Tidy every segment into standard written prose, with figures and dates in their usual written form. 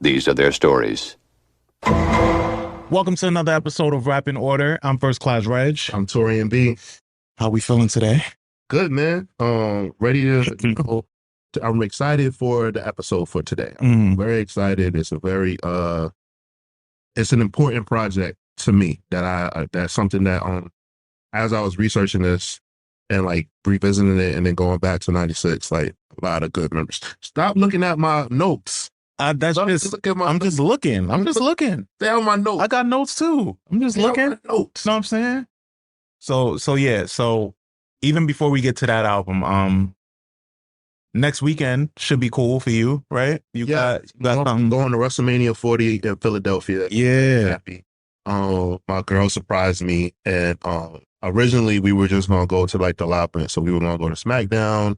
These are their stories. Welcome to another episode of Rap in Order. I'm First Class Regg. I'm Taurian B. How we feeling today? Good, man. Ready to I'm excited for the episode for today. I'm very excited. It's a very it's an important project to me that's something that as I was researching this and like revisiting it and then going back to 96, like a lot of good memories. Stop looking at my notes. I'm just looking. Stay on my notes. I got notes too. I'm just looking. Notes. Know what I'm saying? So even before we get to that album, next weekend should be cool for you, right? You got something going to WrestleMania 40 in Philadelphia. Yeah. Happy. My girl surprised me, and originally we were just gonna go to like the live event, so we were gonna go to SmackDown.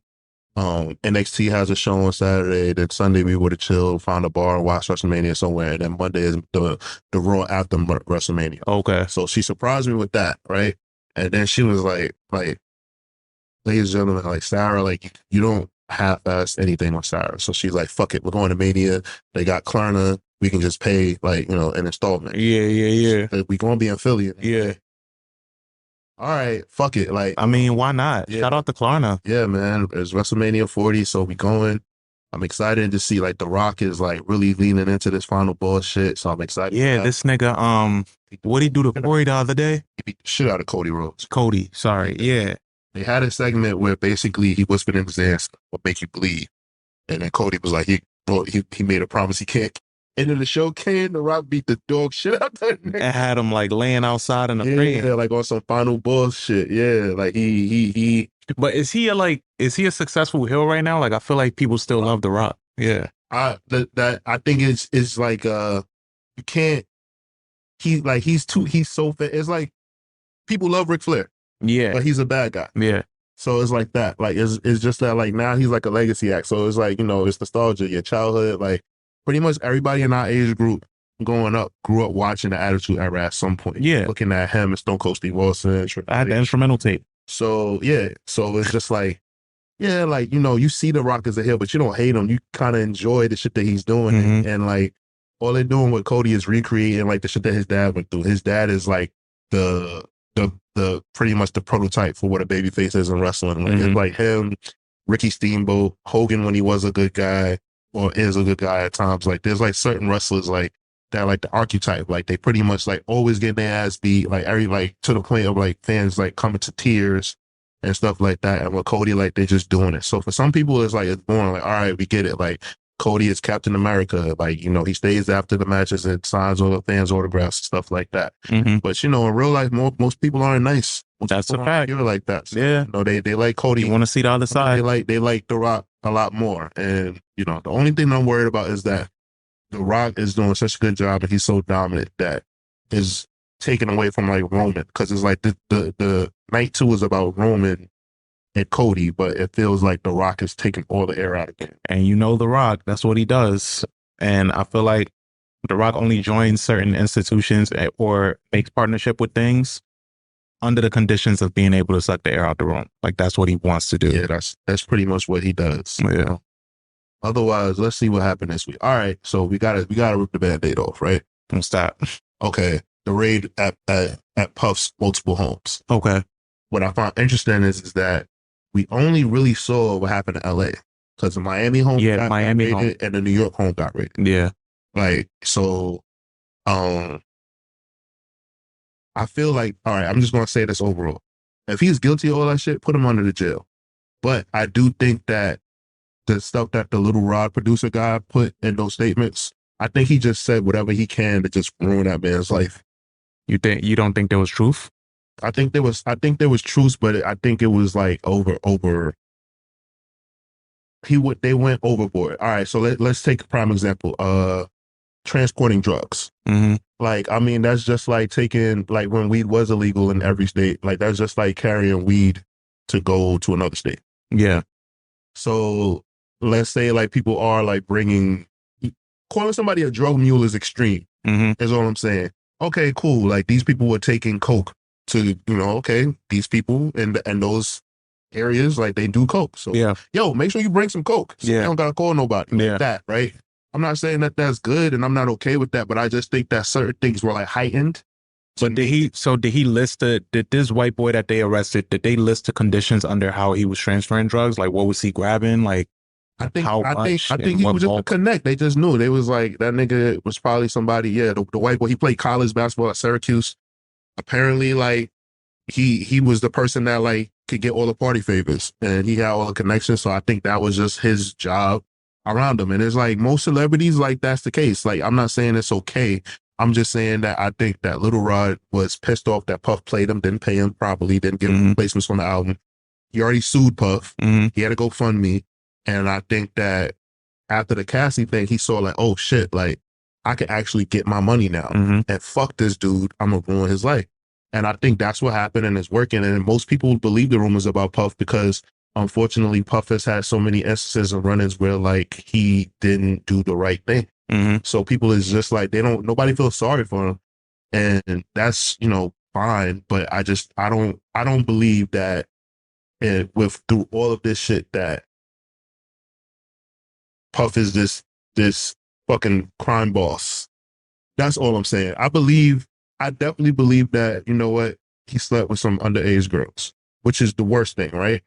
NXT has a show on Saturday. Then Sunday we would have chilled, found a bar, and watched WrestleMania somewhere. And then Monday is the Raw after WrestleMania. Okay. So she surprised me with that, right? And then she was like, ladies and gentlemen, like Sarah, like you don't half-ass anything on Sarah. So she's like, fuck it, we're going to Mania. They got Klarna. We can just pay an installment. Yeah. We gonna be in Philly. Yeah. All right, fuck it. Like, I mean, why not? Yeah. Shout out to Klarna. Yeah, man. It's WrestleMania 40, so we going. I'm excited to see like The Rock is like really leaning into this final bullshit. So I'm excited. Yeah, this nigga, what'd he do to Corey the other day? He beat the shit out of Cody Rhodes. Sorry. Yeah. They had a segment where basically he whispered in his ear, "What make you bleed?" And then Cody was like, he made a promise he can't. End of the show came, The Rock beat the dog shit out that nigga. And had him like laying outside in the ring. Yeah, like on some final bullshit. Yeah, like he. But is he a successful heel right now? Like I feel like people still love The Rock. Yeah. I think it's like you can't. He's so fit. It's like people love Ric Flair. Yeah. But he's a bad guy. Yeah. So it's like that. Like it's just that like now he's like a legacy act. So it's like, it's nostalgia, your childhood. Like pretty much everybody in our age group growing up grew up watching the Attitude Era at some point. Yeah. Looking at him and Stone Cold Steve Austin. I had the instrumental tape. So yeah. So it's just like, yeah, like, you see The Rock as a heel, but you don't hate him. You kind of enjoy the shit that he's doing. Mm-hmm. And like all they're doing with Cody is recreating like the shit that his dad went through. His dad is like the pretty much the prototype for what a babyface is in wrestling. Like It's like him, Ricky Steamboat, Hogan when he was a good guy or is a good guy at times. Like there's like certain wrestlers like that, like the archetype, like they pretty much like always get their ass beat, like to the point of like fans like coming to tears and stuff like that. And with Cody, like they're just doing it. So for some people, it's like it's boring. Like, all right, we get it. Like Cody is Captain America. Like, he stays after the matches and signs all the fans' autographs and stuff like that. Mm-hmm. But, in real life, most people aren't nice. That's a fact. You're like that. So, yeah. They like Cody. You want to see the other side. They like The Rock a lot more. And, the only thing I'm worried about is that The Rock is doing such a good job and he's so dominant that is taken away from like Roman. Because it's like the night 2 is about Roman and Cody, but it feels like The Rock is taking all the air out of it. And The Rock, that's what he does. And I feel like The Rock only joins certain institutions or makes partnership with things under the conditions of being able to suck the air out the room. Like that's what he wants to do. Yeah, that's pretty much what he does. Yeah. Otherwise, let's see what happened this week. All right, so we gotta rip the Band-Aid off, right? Don't stop. Okay, the raid at Puff's multiple homes. Okay. What I found interesting is that we only really saw what happened in LA because the Miami home got raided and the New York home got raided. Yeah. Like, so, I feel like, all right, I'm just going to say this overall. If he's guilty of all that shit, put him under the jail. But I do think that the stuff that the Little Rod producer guy put in those statements, I think he just said whatever he can to just ruin that man's life. You don't think there was truth? I think there was truth, but I think it was like over. They went overboard. All right, so let's take a prime example. Transporting drugs. Mm-hmm. Like, I mean, that's just like taking, like when weed was illegal in every state, like that's just like carrying weed to go to another state. Yeah. So let's say like people are like calling somebody a drug mule is extreme. Mm-hmm. Is all I'm saying. Okay, cool. Like these people were taking coke to, okay, these people in those areas, like they do coke. So, yeah, yo, make sure you bring some coke. So you don't got to call nobody. Yeah. Like that, right? I'm not saying that that's good, and I'm not okay with that, but I just think that certain things were like heightened. But did he list did this white boy that they arrested, did they list the conditions under how he was transferring drugs? Like what was he grabbing? Like how much I think and he what was just a bulk? connect. They just knew. They was like that nigga was probably somebody. Yeah, the white boy. He played college basketball at Syracuse. Apparently, like he was the person that like could get all the party favors, and he had all the connections. So I think that was just his job around him. And it's like most celebrities, like that's the case. Like I'm not saying it's okay. I'm just saying that I think that Little Rod was pissed off that Puff played him, didn't pay him properly, didn't give him placements on the album. He already sued Puff. He had to go fund me. And I think that after the Cassie thing, he saw like, oh shit, like I can actually get my money now. And fuck this dude, I'm gonna ruin his life. And I think that's what happened and it's working. And most people believe the rumors about Puff because unfortunately Puff has had so many instances of run-ins where like he didn't do the right thing. So people is just like, nobody feels sorry for him. And that's, fine. But I don't believe that through all of this shit that Puff is this fucking crime boss. That's all I'm saying. I definitely believe that, you know what, he slept with some underage girls, which is the worst thing, right?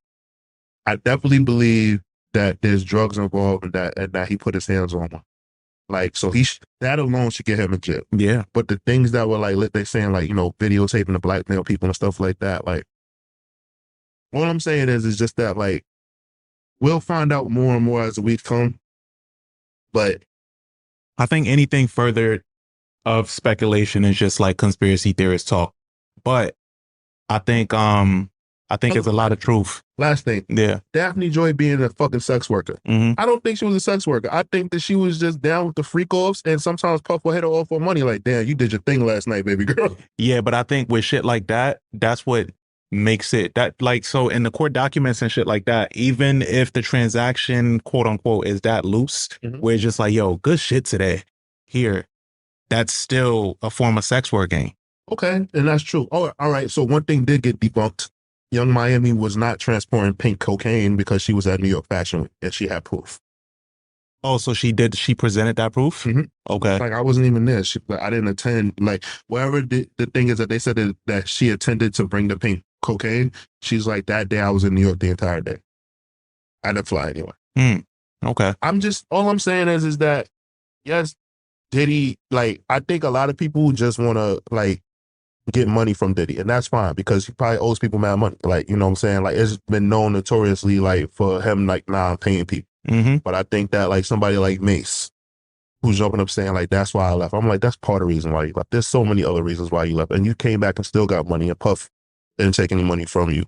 I definitely believe that there's drugs involved and that he put his hands on one. Like, so that alone should get him in jail. Yeah. But the things that were like, they saying like, videotaping the blackmail people and stuff like that, like, all I'm saying is just that like, we'll find out more and more as the weeks come. But I think anything further of speculation is just like conspiracy theorist talk. But I think it's a lot of truth. Last thing. Yeah. Daphne Joy being a fucking sex worker. I don't think she was a sex worker. I think that she was just down with the freak offs, and sometimes Puff will hit her off for money like, damn, you did your thing last night, baby girl. Yeah, but I think with shit like that, that's what makes it that like, so in the court documents and shit like that, even if the transaction, quote unquote, is that loose, where it's just like, yo, good shit today here, that's still a form of sex working. Okay, and that's true. Oh, all right. So one thing did get debunked. Young Miami was not transporting pink cocaine because she was at New York Fashion Week and she had proof. Oh, so she presented that proof? Okay. Like I wasn't even there. I didn't attend. Like wherever the thing is that they said that she attended to bring the pink cocaine. She's like, that day I was in New York the entire day. I didn't fly anywhere. Okay. All I'm saying is that, yes, Diddy, like, I think a lot of people just want to like get money from Diddy, and that's fine because he probably owes people mad money. Like, you know what I'm saying? Like, it's been known notoriously like for him like paying people. But I think that like somebody like Mace, who's jumping up saying like, that's why I left. I'm like, that's part of the reason why you left. There's so many other reasons why you left, and you came back and still got money. And Puff didn't take any money from you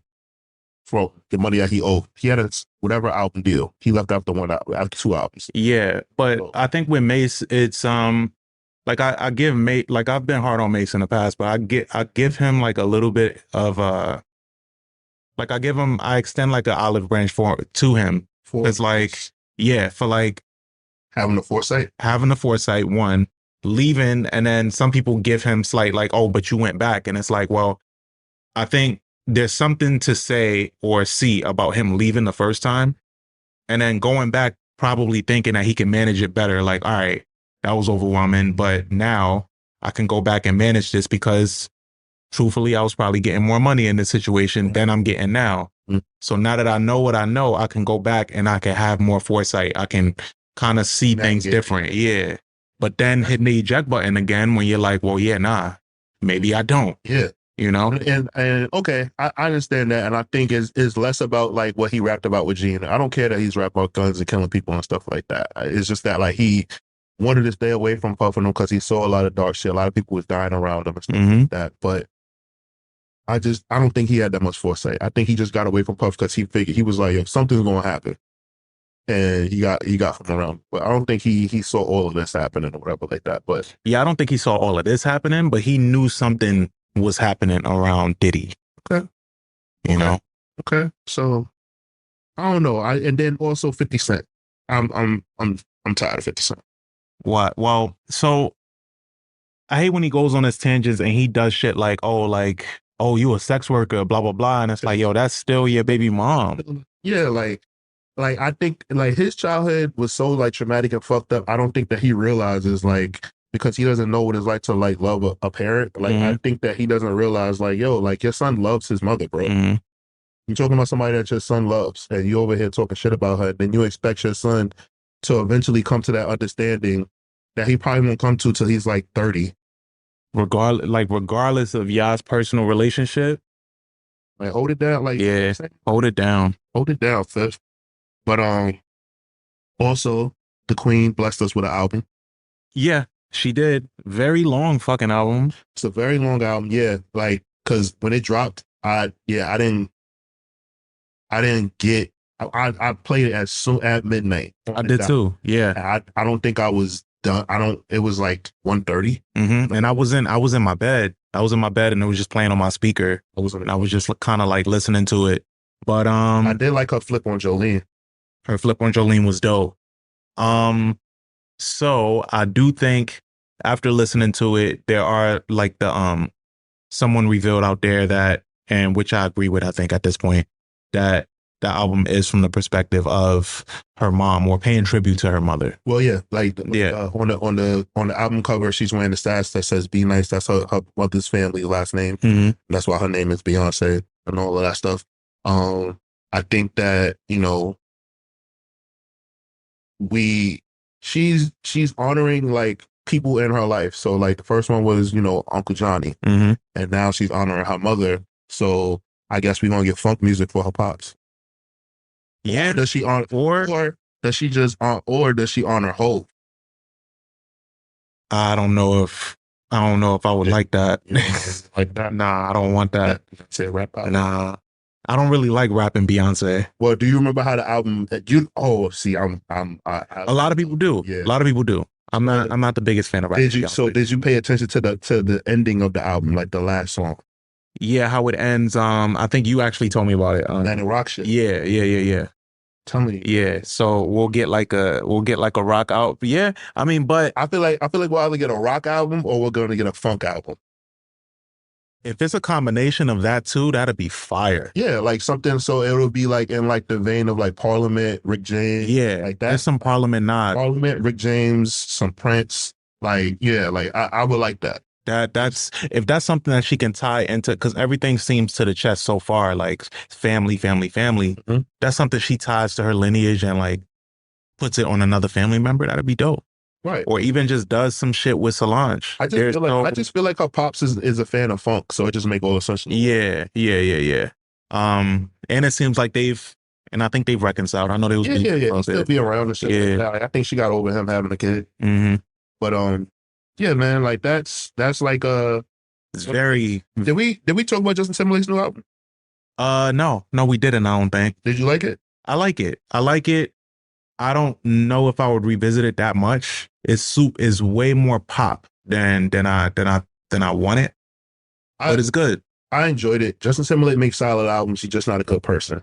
for the money that he owed. He had whatever album deal. He left after after 2 albums. Yeah, but I think with Mace, it's like I give Mace, like I've been hard on Mace in the past, but I give him like a little bit of like I extend like an olive branch to him. It's like, yeah, for like having the foresight, one, leaving, and then some people give him slight like, oh, but you went back, and it's like, well, I think there's something to say or see about him leaving the first time and then going back, probably thinking that he can manage it better. Like, all right, that was overwhelming, but now I can go back and manage this because truthfully, I was probably getting more money in this situation than I'm getting now. So now that I know what I know, I can go back and I can have more foresight. I can kind of see things different. Yeah. But then hitting the eject button again when you're like, well, yeah, nah, maybe I don't. Yeah. You know? And okay, I understand that. And I think it's less about like what he rapped about with Gene. I don't care that he's rapping about guns and killing people and stuff like that. It's just that like he wanted to stay away from Puff and him because he saw a lot of dark shit. A lot of people was dying around him and stuff like that. But I don't think he had that much foresight. I think he just got away from Puff because he figured, he was like, yo, something's going to happen. And he got from around. But I don't think he saw all of this happening or whatever like that. But yeah, I don't think he saw all of this happening, but he knew something was happening around Diddy. Okay. You know? Okay. So I don't know. And then also 50 Cent. I'm tired of 50 Cent. What? Well, so I hate when he goes on his tangents and he does shit like, oh, you a sex worker, blah, blah, blah. And it's like, yo, that's still your baby mom. Yeah, like like I think like his childhood was so like traumatic and fucked up. I don't think that he realizes like because he doesn't know what it's like to like love a parent. Like I Mm-hmm. think that he doesn't realize like yo, like your son loves his mother, bro. Mm-hmm. You're talking about somebody that your son loves, and you over here talking shit about her. Then you expect your son to eventually come to that understanding that he probably won't come to till he's like 30. Regardless of y'all's personal relationship, Like hold it down, like you know what I'm yeah, saying? hold it down. Hold it down, fifth. But also the Queen blessed us with an album. Yeah, she did. Very long fucking album. It's a very long album, yeah. Like because when it dropped, I didn't get I played it as soon at midnight. I did too. Yeah. I don't think I was done. I don't. It was like 1:30. Mm-hmm. And I was in my bed. I was in my bed and it was just playing on my speaker. And I was just kind of like listening to it. But I did like her flip on Jolene. her flip on Jolene was dope. So I do think after listening to it, there are like the someone revealed out there that, and which I agree with, I think at this point, that the album is from the perspective of her mom or paying tribute to her mother. Well, yeah, like Yeah. on the album cover, she's wearing the stats that says "Be Nice." That's her mother's family last name. Mm-hmm. That's why her name is Beyonce and all of that stuff. I think that she's honoring like people in her life. So like the first one was Uncle Johnny, Mm-hmm. and now she's honoring her mother. So I guess we're gonna get funk music for her pops. Yeah. Or does she honor, or does she just or does she honor Hope? I don't know if I would like that. Like that? Nah, I don't want that. Say rap out. Nah, I don't really like rapping Beyonce. Well, do you remember how the album that you? Oh, see, A lot of people do. Yeah. A lot of people do. I'm not the biggest fan of rapping. Did you? Beyonce. So did you pay attention to the ending of the album, like the last song? Yeah, how it ends. I think you actually told me about it. That rock shit. Yeah. Tell me. Yeah. So we'll get like a rock out. Yeah. I mean, but I feel like we'll either get a rock album or we're going to get a funk album. if it's a combination of that too, that'd be fire. Yeah, like something. So it'll be like in like the vein of like Parliament, Rick James. Yeah, like that. There's some Parliament nod. Parliament, Rick James, some Prince. Like yeah, like I would like that. That's if that's something that she can tie into, because everything seems to the chest so far, like family. Mm-hmm. That's something she ties to her lineage and like puts it on another family member. That'd be dope. Right. Or even just does some shit with Solange. I just feel like her pops is a fan of funk, so it just make all the sense. Yeah. And it seems like I think they've reconciled. I know they was yeah. Still be around and shit. Yeah. Like, I think she got over him having a kid. Mm-hmm. But yeah, man, like that's like it's very. Did we talk about Justin Timberlake's new album? No, we didn't. I don't think. Did you like it? I like it. I don't know if I would revisit it that much. It's way more pop than I want it, but it's good. I enjoyed it. Justin Timberlake makes solid albums. He's just not a good person.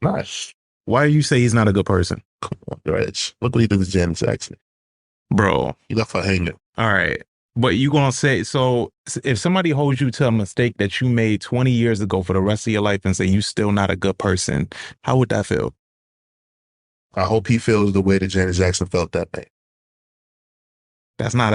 Nice. Why do you say he's not a good person? Come on, Reg. Look what he did to Janet Jackson, bro. He left her hanging. All right. But you gonna say, so if somebody holds you to a mistake that you made 20 years ago for the rest of your life and say you still not a good person, how would that feel? I hope he feels the way that Janet Jackson felt that day. That's not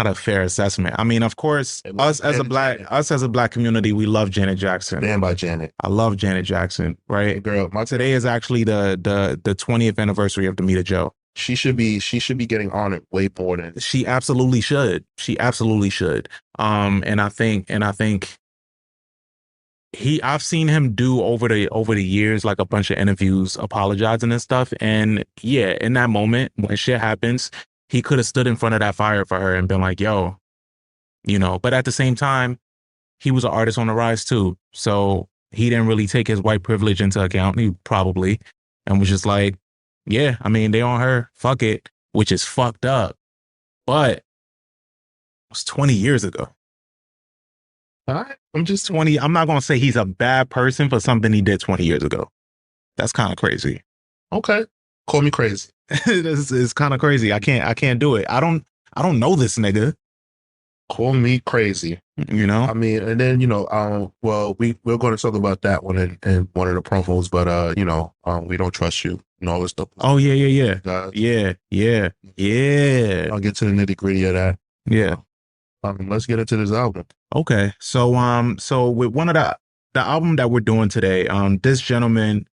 a fair assessment. I mean, of course, us as a black community, we love Janet Jackson. Stand by Janet. I love Janet Jackson, right? Hey girl, today is actually the 20th anniversary of Damita Jo. She should be getting honored way more than she absolutely should. And I think I've seen him do over the years like a bunch of interviews apologizing and stuff. And yeah, in that moment when shit happens, he could have stood in front of that fire for her and been like, yo, but at the same time, he was an artist on the rise too. So he didn't really take his white privilege into account. He probably, and was just like, yeah, I mean, they on her, fuck it, which is fucked up. But it was 20 years ago. All right. I'm just 20. I'm not going to say he's a bad person for something he did 20 years ago. That's kind of crazy. Okay. Call me crazy. It's kind of crazy. I can't do it. I don't know this nigga. Call me crazy. You know? I mean, and then well, we're going to talk about that one in one of the promos, but we don't trust you and all this stuff. Oh yeah. I'll get to the nitty gritty of that. Yeah. Let's get into this album. Okay. So with one of the album that we're doing today, this gentleman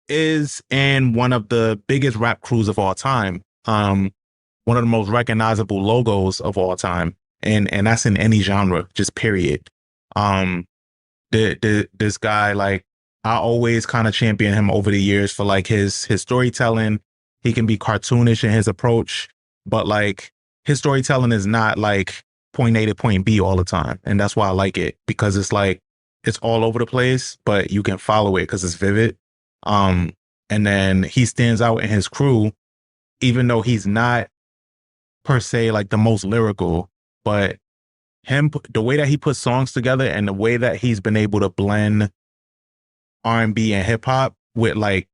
is in one of the biggest rap crews of all time. One of the most recognizable logos of all time. And that's in any genre, just period. This guy, like, I always kind of champion him over the years for like his storytelling. He can be cartoonish in his approach, but like his storytelling is not like point A to point B all the time. And that's why I like it, because it's like it's all over the place, but you can follow it because it's vivid. And then he stands out in his crew, even though he's not per se like the most lyrical, but the way that he puts songs together and the way that he's been able to blend R&B and hip hop with like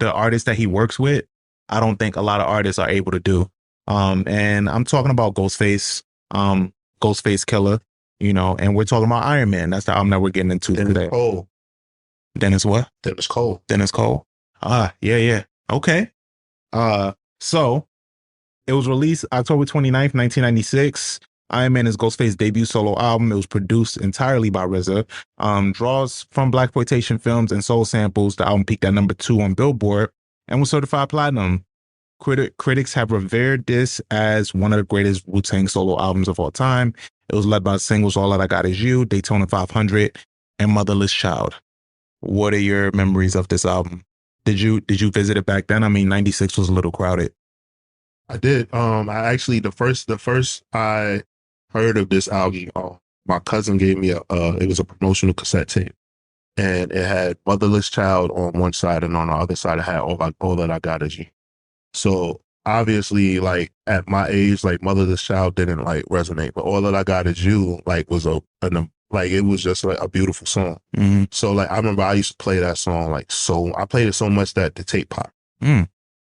the artists that he works with, I don't think a lot of artists are able to do. And I'm talking about Ghostface Killah, and we're talking about IronMan. That's the album that we're getting into today. Cole. Dennis what? Dennis Cole. Dennis Cole. Yeah. Okay. So it was released October 29th, 1996. Iron Man is Ghostface's debut solo album. It was produced entirely by RZA. Draws from blaxploitation films and soul samples. The album peaked at number 2 on Billboard and was certified platinum. Critics have revered this as one of the greatest Wu Tang solo albums of all time. It was led by singles All That I Got Is You, Daytona 500, and Motherless Child. What are your memories of this album? Did you visit it back then? I mean, 96 was a little crowded. I did. I actually the first I heard of this album, my cousin gave me it was a promotional cassette tape, and it had Motherless Child on one side, and on the other side it had All That I Got Is You. So obviously, like at my age, like Motherless Child didn't like resonate, but All That I Got Is You like was it was just like a beautiful song. Mm-hmm. So like I remember I used to play that song I played it so much that the tape popped.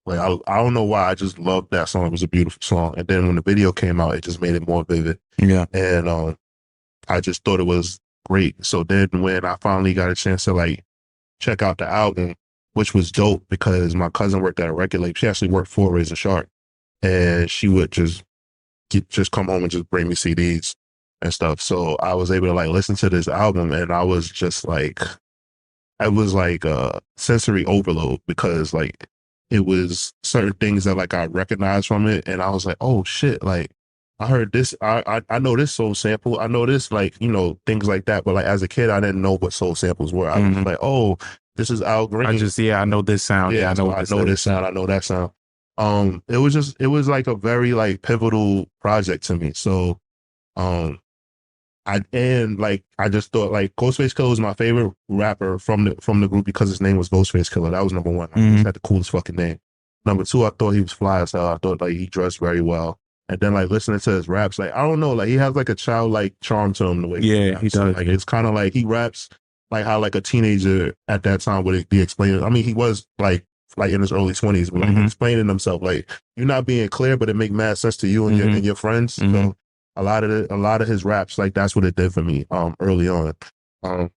Like I don't know why, I just loved that song. It was a beautiful song. And then when the video came out, it just made it more vivid. Yeah. And I just thought it was great. So then when I finally got a chance to like check out the album, which was dope because my cousin worked at a record label. She actually worked for Razor Sharp, and she would just come home and just bring me CDs and stuff. So I was able to like listen to this album, and I was just like, sensory overload, because like it was certain things that like I recognized from it, and I was like, oh shit, like I heard this, I know this soul sample, I know this, like, things like that. But like as a kid, I didn't know what soul samples were. I was like, oh, this is Al Green. I know this sound. Yeah, I know this sound. I know that sound. It was like a very like pivotal project to me. So, I just thought like Ghostface Killah was my favorite rapper from the group because his name was Ghostface Killah. That was number one. He had the coolest fucking name. Number two, I thought he was fly as hell. I thought like he dressed very well. And then like listening to his raps, like I don't know, like he has like a childlike charm to him the way he does. Like it's kind of like he raps like how like a teenager at that time would be explaining. I mean, he was like in his early 20s, but like explaining himself, like you're not being clear, but it make mad sense to you and your friends. So a lot of his raps, like that's what it did for me early on. But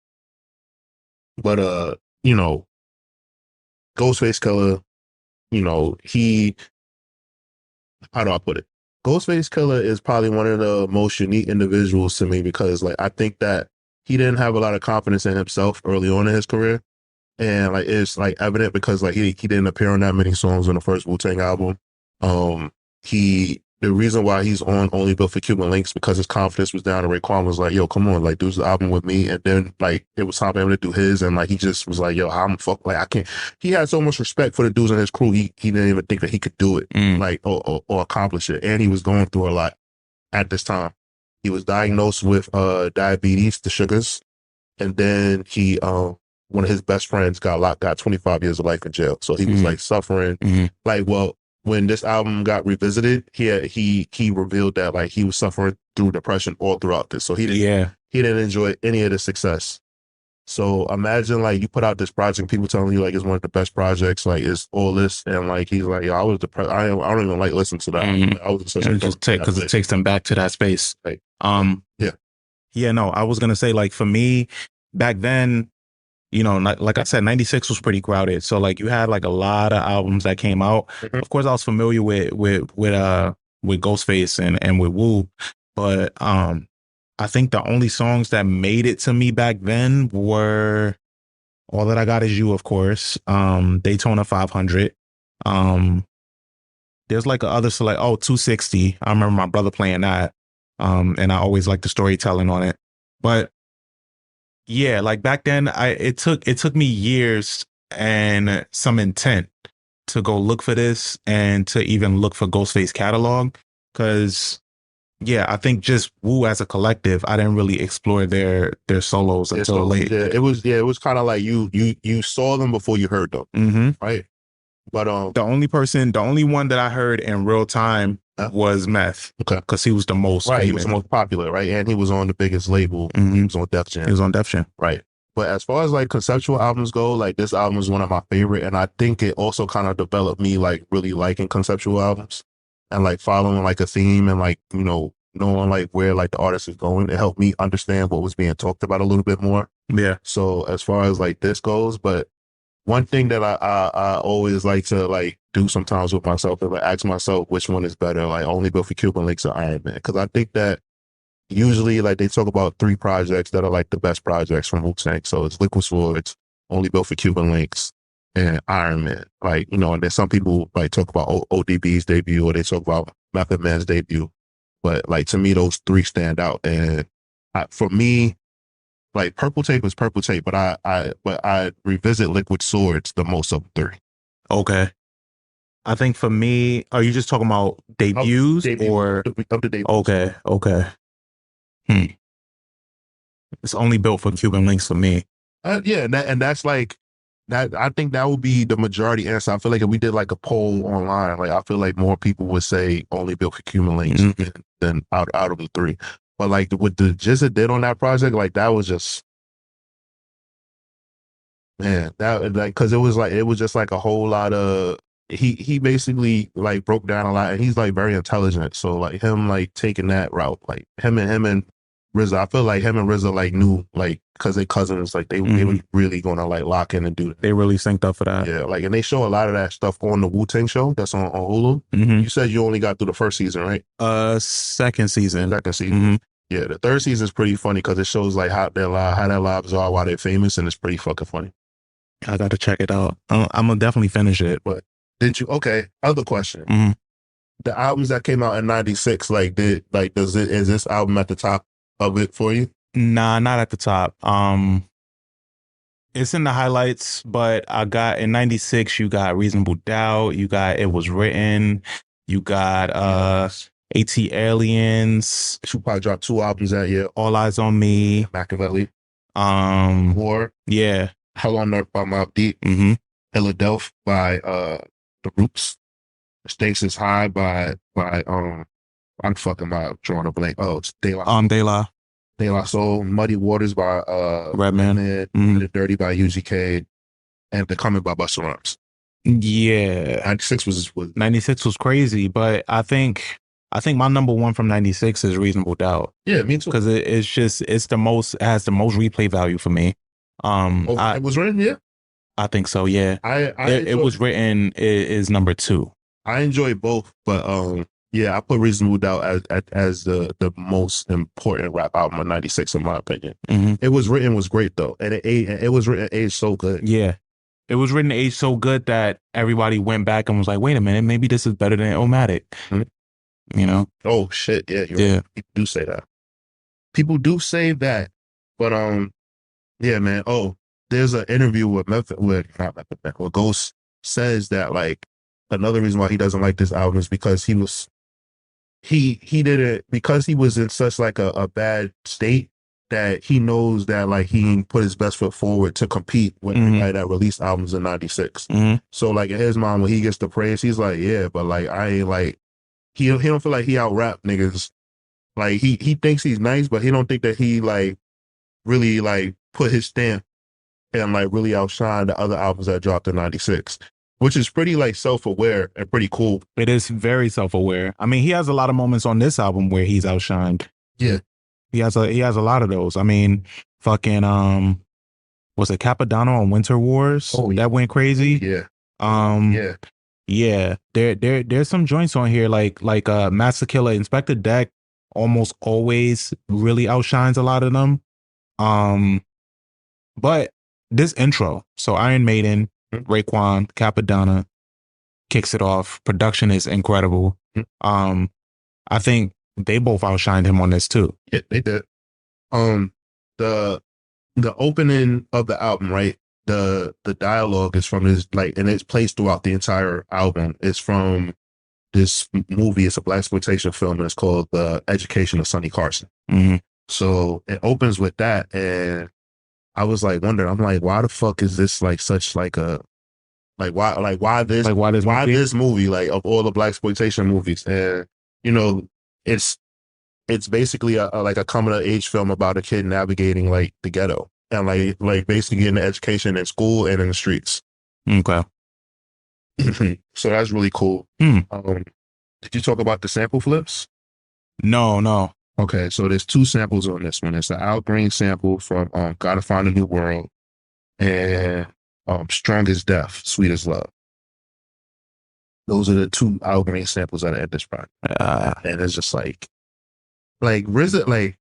Ghostface Killah, how do I put it? Ghostface Killah is probably one of the most unique individuals to me, because like I think that he didn't have a lot of confidence in himself early on in his career, and like it's like evident because like he didn't appear on that many songs on the first Wu Tang album. The reason why he's on Only Built for Cuban Links because his confidence was down, and Raekwon was like, yo, come on, like do the album with me. And then like it was time for him to do his, and like he just was like, yo, I'm fuck, like I can't. He had so much respect for the dudes in his crew, he didn't even think that he could do it, like or accomplish it. And he was going through a lot at this time. He was diagnosed with diabetes, the sugars, and then he one of his best friends got 25 years of life in jail. So he was like suffering. Like, well, when this album got revisited, he revealed that like he was suffering through depression all throughout this. So he didn't enjoy any of the success. So imagine like you put out this project, people telling you like it's one of the best projects, like it's all this, and like he's like, yo, I was depressed. I don't even like listening to that. Mhm. I was in such And a it just because it takes them back to that space. Like, Yeah. Yeah, no, I was gonna say, like, for me, back then, you know, like I said, 96 was pretty crowded. So like you had like a lot of albums that came out. Mhm. Of course, I was familiar with Ghostface and with Wu, but I think the only songs that made it to me back then were All That I Got Is You, of course, Daytona 500. Um, there's like a other select, 260. I remember my brother playing that. And I always liked the storytelling on it. But yeah, like back then, it took me years and some intent to go look for this and to even look for Ghostface catalog. Cause yeah, I think just Wu as a collective, I didn't really explore their solos until late. Yeah, it was kind of like you saw them before you heard them, Mm-hmm. right? But The only one that I heard in real time was Meth. Okay. Because he was the most right, he famous. was the most popular, right? And he was on the biggest label. Mhm. He was on Def Jam. He was on Def Jam. Right. But as far as like conceptual albums go, like this album is one of my favorite. And I think it also kind of developed me like really liking conceptual albums and like following like a theme and like, you know, knowing like where like the artist is going. It helped me understand what was being talked about a little bit more. Yeah. So as far as like this goes, but one thing that I always like to like do sometimes with myself is like ask myself which one is better, like Only Built for Cuban Links or Iron Man. Cause I think that usually like they talk about 3 projects that are like the best projects from Wu Tang. So it's Liquid Swords, Only Built for Cuban Links, and Iron Man. Like, you know, and then some people like talk about ODB's debut or they talk about Method Man's debut. But like to me, those 3 stand out. And for me, like Purple Tape is Purple Tape, but I revisit Liquid Swords the most of the 3. Okay. I think for me, are you just talking about debuts or of the debuts? Okay, okay. It's Only Built for Cuban Links for me. Yeah, and that's like that. I think that would be the majority answer. I feel like if we did like a poll online, like I feel like more people would say Only Built for Cuban Links than out of the 3. But like what the Jizza did on that project, like that was just, man, that like because it was just like a whole lot of he basically like broke down a lot, and he's like very intelligent. So like him like taking that route, like him and RZA, I feel like him and RZA like knew like because they cousins, like they were really gonna like lock in and do that. They really synced up for that. Yeah, like and they show a lot of that stuff on the Wu Tang show that's on Hulu. You said you only got through the first season, right? Second season. Second season. Yeah, the third season is pretty funny because it shows like how their lives are while they're famous, and it's pretty fucking funny. I got to check it out. I'm gonna definitely finish it. But did you? Okay. Other question. The albums that came out in '96, like is this album at the top of it for you? Nah, not at the top. It's in the highlights, but I got in '96. You got Reasonable Doubt. You got It Was Written. You got AT Aliens. Tupac dropped 2 albums that year. All Eyes on Me. Machiavelli. War. Yeah. Hell on Earth by Mobb Deep. Philadelphia by The Roots. Stakes is High by I'm fucking about drawing a blank. Oh, it's De La De La Soul. Muddy Waters by Redman. Dirty by UGK, and Becoming by Busta Rhymes. Yeah. 96 was 96 was crazy, but I think my number 1 from 96 is Reasonable Doubt. Yeah, me too. Because it has the most replay value for me. It Was Written, yeah. I think so, yeah. It Was Written is number 2. I enjoy both, but yeah, I put Reasonable Doubt as the most important rap album of '96 in my opinion. It Was Written was great though, and it was written aged so good. Yeah, It Was Written aged so good that everybody went back and was like, "Wait a minute, maybe this is better than Illmatic." You know? Oh shit, yeah, yeah. Right. People do say that. People do say that, but yeah, man. Oh, there's an interview with Ghost says that like another reason why he doesn't like this album is because he did it because he was in such like a bad state that he knows that like he put his best foot forward to compete with everybody that released albums in '96. So like in his mind, when he gets the praise, he's like, yeah, but like I ain't like he don't feel like he out rap niggas. Like he thinks he's nice, but he don't think that he like really like put his stamp and like really outshine the other albums that dropped in '96, which is pretty like self-aware and pretty cool. It is very self-aware. I mean, he has a lot of moments on this album where he's outshined. Yeah, he has a lot of those. I mean, fucking was it Capadonna on Winter Wars? Oh, yeah. That went crazy. Yeah. Yeah. Yeah. There's some joints on here like Master Killer, Inspector Deck almost always really outshines a lot of them. But this intro, so Iron Maiden, Raekwon, Capadonna kicks it off. Production is incredible. I think they both outshined him on this too. Yeah, they did. The opening of the album, right? The dialogue is from this, like, and it's placed throughout the entire album. It's from this movie. It's a blaxploitation film, and it's called The Education of Sonny Carson. Mm-hmm. So it opens with that, and I was like wondering, I'm like, why the fuck is this like such like a why this movie, like, of all the blaxploitation movies? And you know, it's basically a like a coming of age film about a kid navigating like the ghetto and like basically getting an education in school and in the streets. Okay. So that's really cool. Did you talk about the sample flips? No. Okay, so there's 2 samples on this one. It's the Al Green sample from Gotta Find a New World and Strong as Death, Sweet as Love. Those are the 2 Al Green samples that are at this project. And it's just like RZA,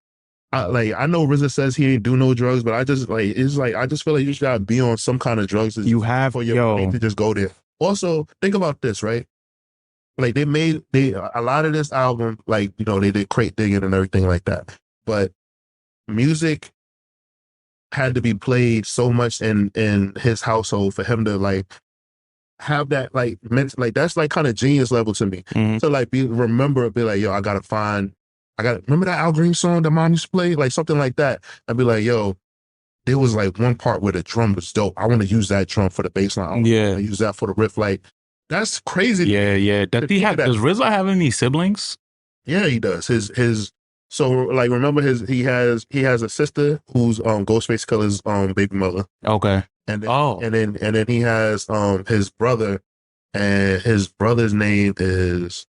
I know RZA says he ain't do no drugs, but I just I just feel like you should gotta be on some kind of drugs. You have for your brain to just go there. Also, think about this, right? Like they a lot of this album, like, you know, they did crate digging and everything like that, but music had to be played so much in his household for him to like have that like that's like kind of genius level to me. So like be like, yo, I gotta remember that Al Green song that mom used to play, like something like that. I'd be like, yo, there was like one part where the drum was dope. I want to use that drum for the bass line. I use that for the riff. Like, that's crazy. Yeah. Does RZA have any siblings? Yeah, he does. So like, remember he has a sister who's Ghostface Killah's baby mother. Okay. And then he has his brother, and his brother's name is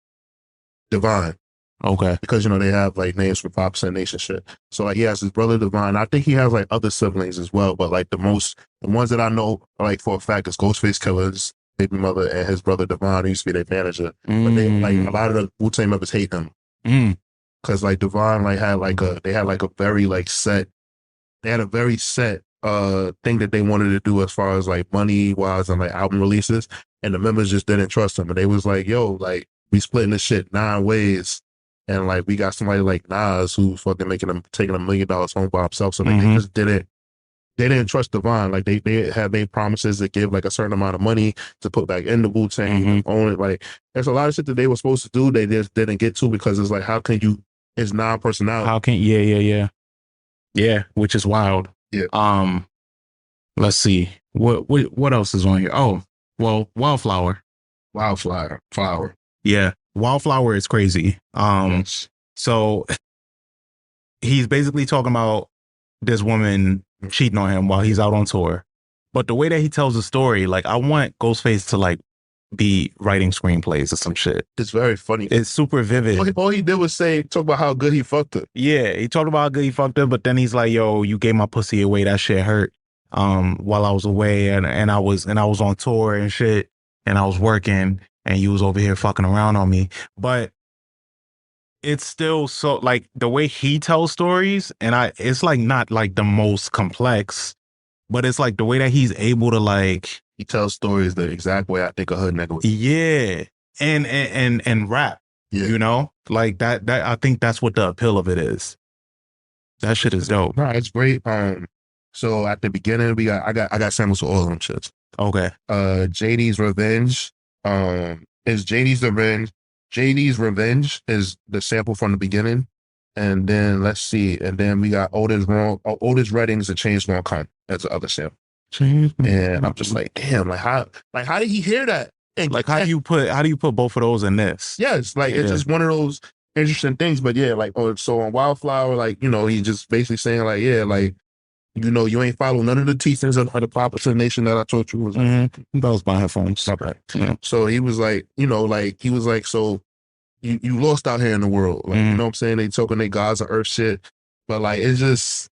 Divine. Okay. Because, you know, they have like names for 5% Nation shit. So like he has his brother Divine. I think he has like other siblings as well, but like the ones that I know like for a fact is Ghostface Killah's baby mother and his brother Divine, who used to be their manager. But they like a lot of the Wu Tang members hate them. Cause like Divine like had a very set thing that they wanted to do as far as like money wise and like album releases, and the members just didn't trust them. And they was like, yo, like, we splitting this shit 9 ways. And like we got somebody like Nas who's fucking taking $1 million home by himself. So like, they just didn't trust Divine. Like they had made promises to give like a certain amount of money to put back in the Wu Tang, own it. Like there's a lot of shit that they were supposed to do they just didn't get to, because it's like, how can you? It's non-personality. How can yeah, which is wild. Yeah. Let's see what else is on here. Oh, well, Wildflower. Flower. Yeah. Wildflower is crazy. So he's basically talking about this woman cheating on him while he's out on tour. But the way that he tells the story, like, I want Ghostface to like be writing screenplays or some shit. It's very funny. It's super vivid. All he did was talk about how good he fucked her. Yeah, he talked about how good he fucked her, but then he's like, yo, you gave my pussy away. That shit hurt. While I was away and I was on tour and shit, and I was working, and you was over here fucking around on me. But it's still so, like, the way he tells stories, and it's like not like the most complex, but it's like the way that he's able to, like, he tells stories the exact way I think a hood nigga would. Yeah. And rap. Yeah. You know? Like that I think that's what the appeal of it is. That shit is dope. No, it's great. So at the beginning I got samples for all of them shits. Okay. JD's Revenge. Is JD's Revenge. JD's Revenge is the sample from the beginning. And then let's see. And then we got Otis Redding's A Change Won't Come. That's the other sample. And I'm just like, damn, how did he hear that? And like, how do you put both of those in this? Yeah, it's like, it's just one of those interesting things. But yeah, like, so on Wildflower, like, you know, he just basically saying like, yeah, like, you know, you ain't follow none of the teachings of the Papa Nation that I taught you. Was That was my headphones. okay. Yeah. So he was like, you know, like he was like, so you lost out here in the world. Like, you know what I'm saying? They talking they gods of earth shit. But like it's just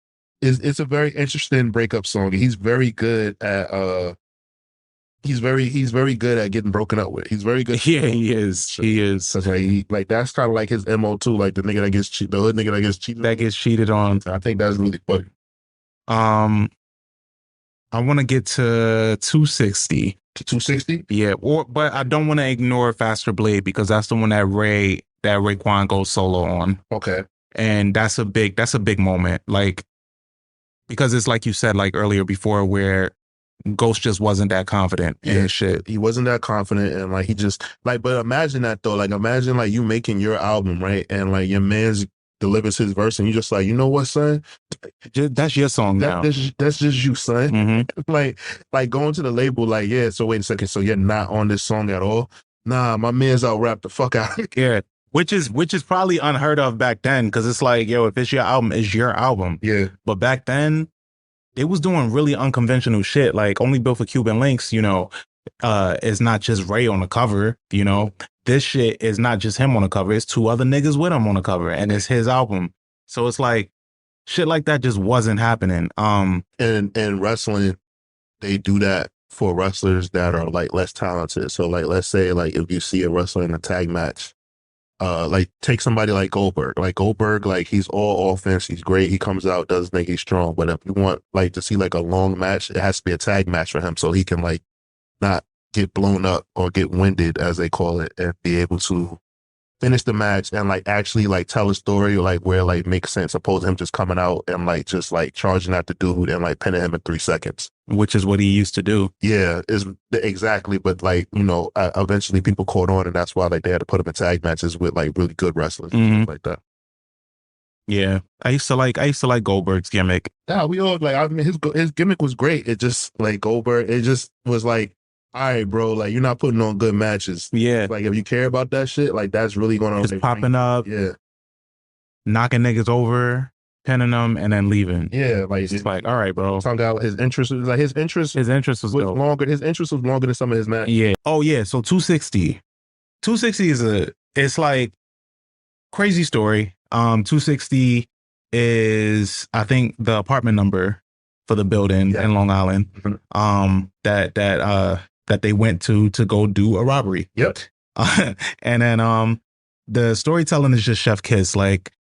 it's a very interesting breakup song. He's very good at he's very good at getting broken up with. He's very good. Yeah, he is. He is. So like that's kind of like his MO too. Like the nigga that gets cheated, the hood nigga that gets cheated. That gets cheated on. I think that's really funny. I want to get to 260. To 260? Yeah, but I don't want to ignore Faster Blade because that's the one that Raekwon goes solo on. Okay. And that's a big moment. Like, because it's like you said, like earlier before, where Ghost just wasn't that confident and shit. He wasn't that confident, and like he just like. But imagine that though. Like imagine like you making your album, right, and like your man's delivers his verse, and you just like, you know what, son, that's your song now. That's just you, son. Mm-hmm. like going to the label, like, yeah. So wait a second. So you're not on this song at all? Nah, my man's out rap the fuck out. Yeah. Which is probably unheard of back then, because it's like, yo, if it's your album, it's your album. Yeah. But back then, they was doing really unconventional shit, like Only Built for Cuban Links, you know, is not just Ray on the cover, you know. This shit is not just him on the cover, it's two other niggas with him on the cover, and it's his album. So it's like, shit like that just wasn't happening. And wrestling, they do that for wrestlers that are like less talented. So like, let's say like if you see a wrestler in a tag match, like take somebody like Goldberg. Like Goldberg, like he's all offense. He's great. He comes out, does think he's strong. But if you want like to see like a long match, it has to be a tag match for him, so he can like not get blown up or get winded, as they call it, and be able to finish the match and like actually like tell a story like where like makes sense, opposed to him just coming out and like just like charging at the dude and like pinning him in 3 seconds. Which is what he used to do. Yeah, is exactly. But like, you know, eventually people caught on, and that's why like they had to put him in tag matches with like really good wrestlers and stuff like that. Yeah, I used to like Goldberg's gimmick. Yeah, we all like. I mean, his gimmick was great. It just like Goldberg. It just was like, all right, bro. Like you're not putting on good matches. Yeah, like if you care about that shit, like that's really going to just popping up. Yeah, knocking niggas over, pinning them, and then leaving. Yeah, like it's like, all right, bro. Talking about his interest was like his interest was longer. His interest was longer than some of his matches. Yeah. Oh yeah. So 260 is it's like crazy story. 260 is, I think, the apartment number for the building in Long Island. That they went to go do a robbery. Yep. And then the storytelling is just chef kiss. Like,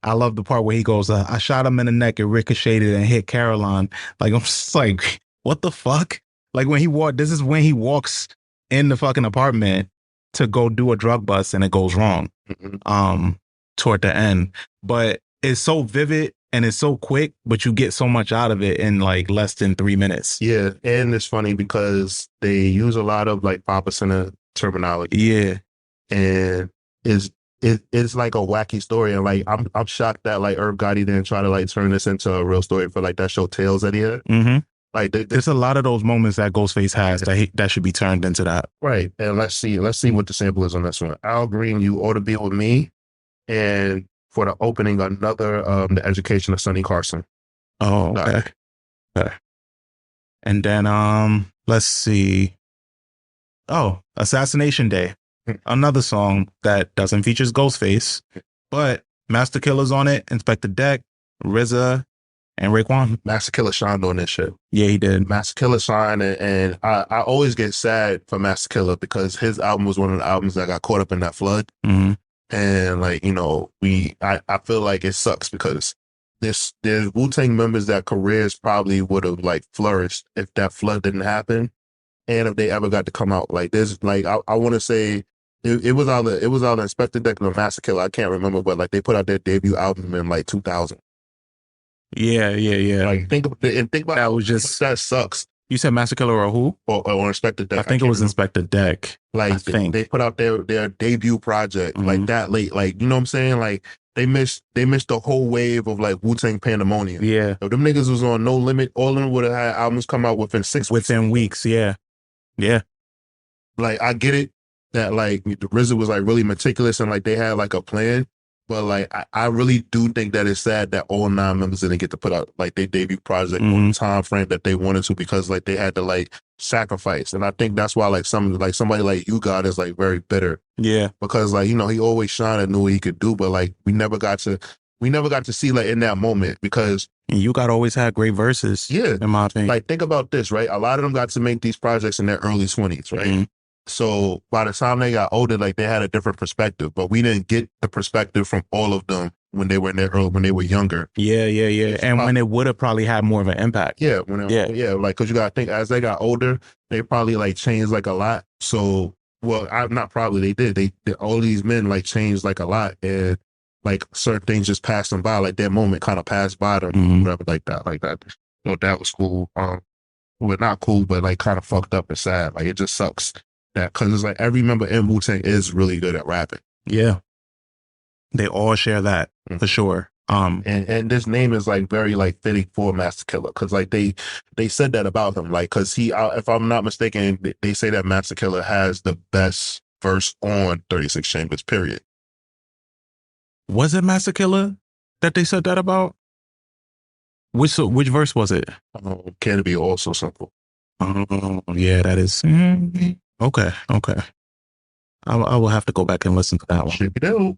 I love the part where he goes, I shot him in the neck, it ricocheted and hit Caroline. Like, I'm just like, what the fuck? Like this is when he walks in the fucking apartment to go do a drug bust and it goes wrong. Toward the end. But it's so vivid and it's so quick, but you get so much out of it in like less than 3 minutes. Yeah. And it's funny because they use a lot of like Papa Center terminology. Yeah. And it's like a wacky story. And like I'm shocked that like Irv Gotti didn't try to like turn this into a real story for like that show Tales that he had. Like there's a lot of those moments that Ghostface has that should be turned into that. Right. And let's see what the sample is on this one. Al Green, You Ought to Be With Me. And for the opening, another The Education of Sonny Carson. Oh, okay. Okay. And then let's see. Oh, Assassination Day. Another song that doesn't feature Ghostface, but Master Killah's on it, Inspector Deck, RZA, and Raekwon. Master Killah shined on this shit. Yeah, he did. Master Killah shined, and I always get sad for Master Killah because his album was one of the albums that got caught up in that flood. And like, you know, I feel like it sucks because there's Wu Tang members that careers probably would have like flourished if that flood didn't happen, and if they ever got to come out. Like there's like I want to say it was either Inspector Deck or Master Killah. I can't remember, but like they put out their debut album in like 2000. Yeah. Like think about that was just that sucks. You said Master Killah or who? Or Inspector Deck. I think it was Inspector Deck. Like they put out their debut project like that late. Like, you know what I'm saying? Like they missed the whole wave of like Wu Tang pandemonium. Yeah. If them niggas was on No Limit, all of them would have had albums come out within 6 weeks. Within weeks, yeah. Yeah. Like I get it that like the RZA was like really meticulous and like they had like a plan. But like, I really do think that it's sad that all 9 members didn't get to put out like their debut project on the time frame that they wanted to, because like they had to like sacrifice. And I think that's why like somebody like you God is like very bitter. Yeah. Because like, you know, he always shined and knew what he could do, but like we never got to see like in that moment, because You got always had great verses. yeah, in my opinion. like think about this, right? A lot of them got to make these projects in their early 20s, right? So by the time they got older, like they had a different perspective, but we didn't get the perspective from all of them when they were in their early, when they were younger. Yeah. And when it would have probably had more of an impact. Yeah, like, because you got to think, as they got older, they probably like changed like a lot. So, well, I'm not probably, they did. They all these men like changed like a lot, and like certain things just passed them by. Like that moment kind of passed by them, whatever, like that. So that was cool. Well, not cool, but like kind of fucked up and sad. Like it just sucks that, because it's like every member in Wu Tang is really good at rapping. Yeah, they all share that for sure. And this name is like very like fitting for Master Killah, because like they said that about him, like, because he, if I'm not mistaken, they say that Master Killah has the best verse on 36 Chambers, period. Was it Master Killah that they said that about? Which verse was it? Can it be also simple? Yeah, that is okay. I will have to go back and listen to that one. Check it out.